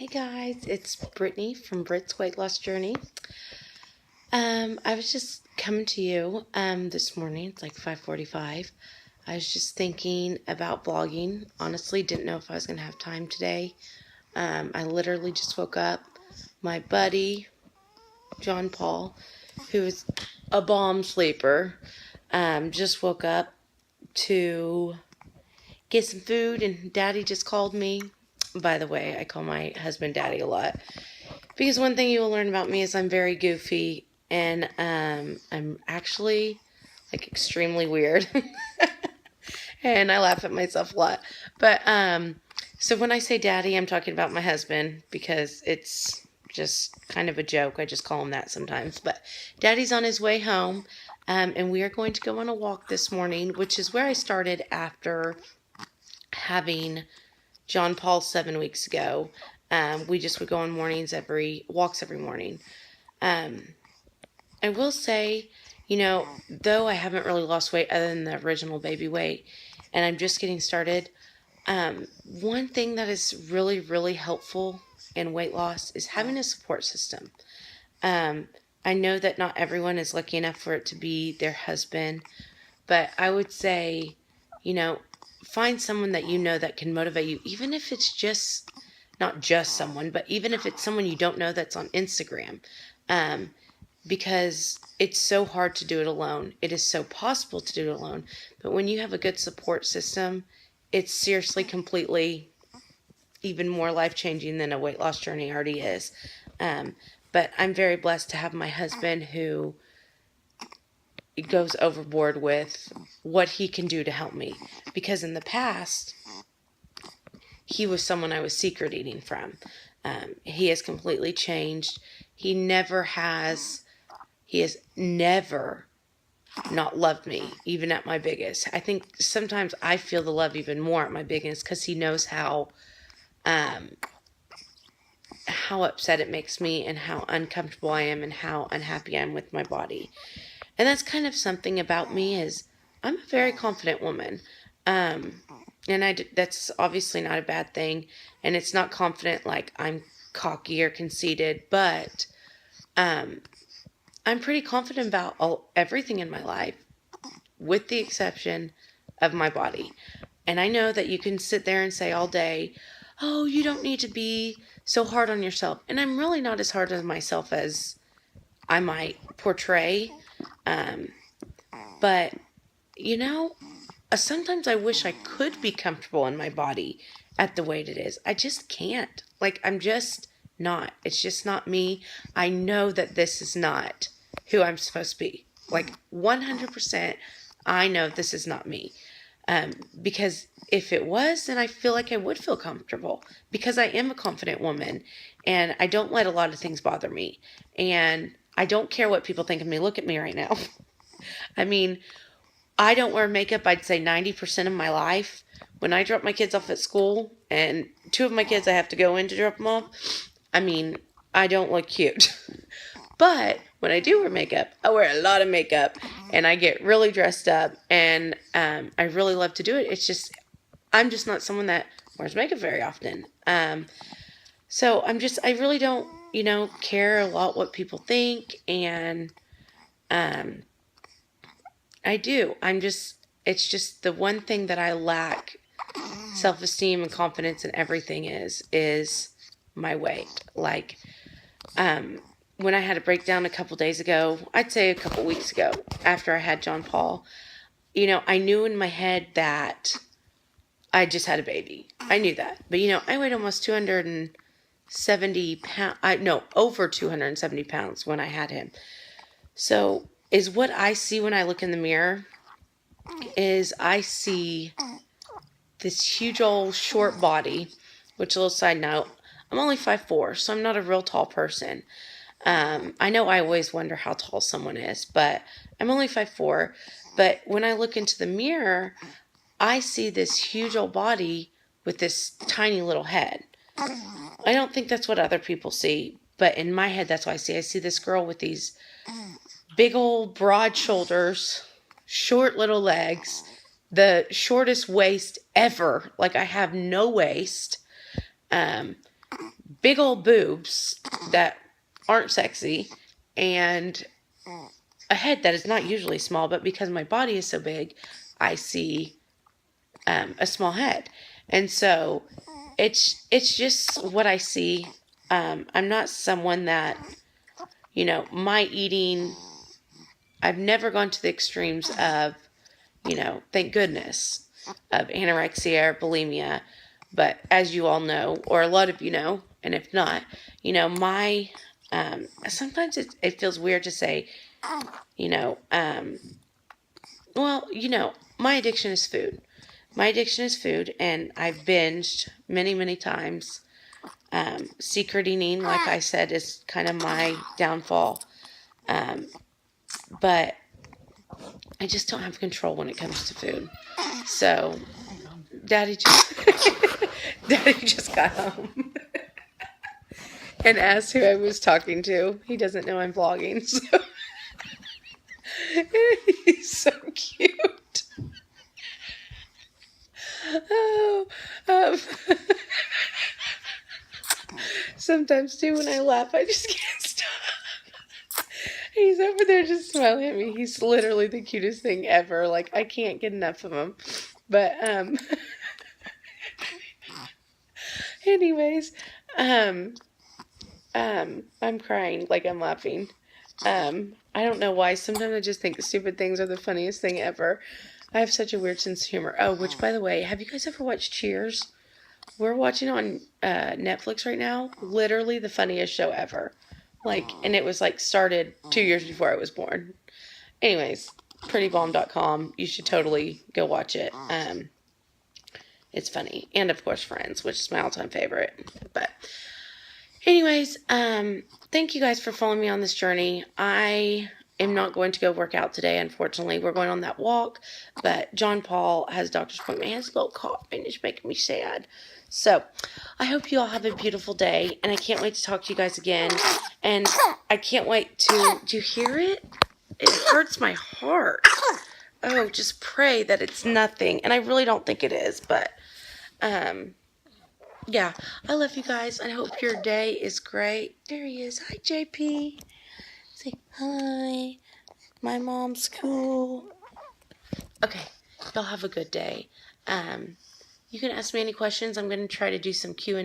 Hey guys, it's Brittany from Brit's Weight Loss Journey. I was just coming to you this morning. It's like 5:45. I was just thinking about vlogging. Honestly, didn't know if I was going to have time today. I literally just woke up. My buddy, John Paul, who is a bomb sleeper, just woke up to get some food, and Daddy just called me. By the way, I call my husband Daddy a lot. Because one thing you will learn about me is I'm very goofy, and I'm actually like extremely weird. And I laugh at myself a lot. But so when I say Daddy, I'm talking about my husband because it's just kind of a joke. I just call him that sometimes. But Daddy's on his way home, and we are going to go on a walk this morning, which is where I started after having John Paul 7 weeks ago. We just would go on walks every morning. I will say, though I haven't really lost weight other than the original baby weight, and I'm just getting started, one thing that is really, really helpful in weight loss is having a support system. I know that not everyone is lucky enough for it to be their husband, but I would say, find someone that that can motivate you, even if it's just not just someone, but even if it's someone you don't know that's on Instagram, because it's so hard to do it alone. It is so possible to do it alone, but when you have a good support system, it's seriously completely even more life-changing than a weight loss journey already is. But I'm very blessed to have my husband who goes overboard with what he can do to help me, because in the past he was someone I was secret eating from. He has completely changed. He has never not loved me, even at my biggest. I think sometimes I feel the love even more at my biggest because he knows how upset it makes me and how uncomfortable I am and how unhappy I am with my body. And that's kind of something about me is I'm a very confident woman. And that's obviously not a bad thing. And it's not confident like I'm cocky or conceited, but I'm pretty confident about everything in my life, with the exception of my body. And I know that you can sit there and say all day, oh, you don't need to be so hard on yourself. And I'm really not as hard on myself as I might portray. But, sometimes I wish I could be comfortable in my body at the weight it is. I just can't. Like, I'm just not. It's just not me. I know that this is not who I'm supposed to be. Like, 100%, I know this is not me. Because if it was, then I feel like I would feel comfortable, because I am a confident woman and I don't let a lot of things bother me. And I don't care what people think of me. Look at me right now. I mean, I don't wear makeup, I'd say 90% of my life. When I drop my kids off at school, and two of my kids I have to go in to drop them off, I don't look cute. But when I do wear makeup, I wear a lot of makeup, and I get really dressed up, and I really love to do it. It's just, I'm just not someone that wears makeup very often. So I really don't, care a lot what people think, and I do. It's just the one thing that I lack self-esteem and confidence in everything is my weight. Like, when I had a breakdown a couple days ago, I'd say a couple weeks ago, after I had John Paul, I knew in my head that I just had a baby. I knew that. But, I weighed almost 270 pounds. Over 270 pounds when I had him. So, is what I see when I look in the mirror is I see this huge old short body, which, a little side note, I'm only 5'4", so I'm not a real tall person. I know I always wonder how tall someone is, but I'm only 5'4". But when I look into the mirror, I see this huge old body with this tiny little head. I don't think that's what other people see, but in my head, that's what I see. I see this girl with these big old broad shoulders, short little legs, the shortest waist ever. Like, I have no waist. big old boobs that aren't sexy, and a head that is not usually small, but because my body is so big, I see a small head. And so it's just what I see. I'm not someone that, my eating, I've never gone to the extremes of, thank goodness, of anorexia or bulimia. But as you all know, or a lot of you know, and if not, my, sometimes it feels weird to say, you know, um, well, my addiction is food. My addiction is food, and I've binged many, many times. Secret eating, like I said, is kind of my downfall. But I just don't have control when it comes to food. So, Daddy just, Daddy just got home and asked who I was talking to. He doesn't know I'm vlogging, so he's so cute. Oh, sometimes too when I laugh, I just can't stop. He's over there just smiling at me. He's literally the cutest thing ever. Like, I can't get enough of him. But, anyways, I'm crying like I'm laughing. I don't know why. Sometimes I just think stupid things are the funniest thing ever. I have such a weird sense of humor. Oh, which, by the way, have you guys ever watched Cheers? We're watching on Netflix right now. Literally the funniest show ever. Like, and it was like started 2 years before I was born. Anyways, prettybomb.com. You should totally go watch it. It's funny. And of course Friends, which is my all-time favorite. But anyways, thank you guys for following me on this journey. I am not going to go work out today, unfortunately. We're going on that walk, but John Paul has a doctor's appointment. He has a little cough, and it's making me sad. So, I hope you all have a beautiful day, and I can't wait to talk to you guys again. And I can't wait to... Do you hear it? It hurts my heart. Oh, just pray that it's nothing. And I really don't think it is, but... yeah, I love you guys. I hope your day is great. There he is. Hi, JP. Say hi. My mom's cool. Okay, y'all have a good day. You can ask me any questions. I'm going to try to do some Q&A.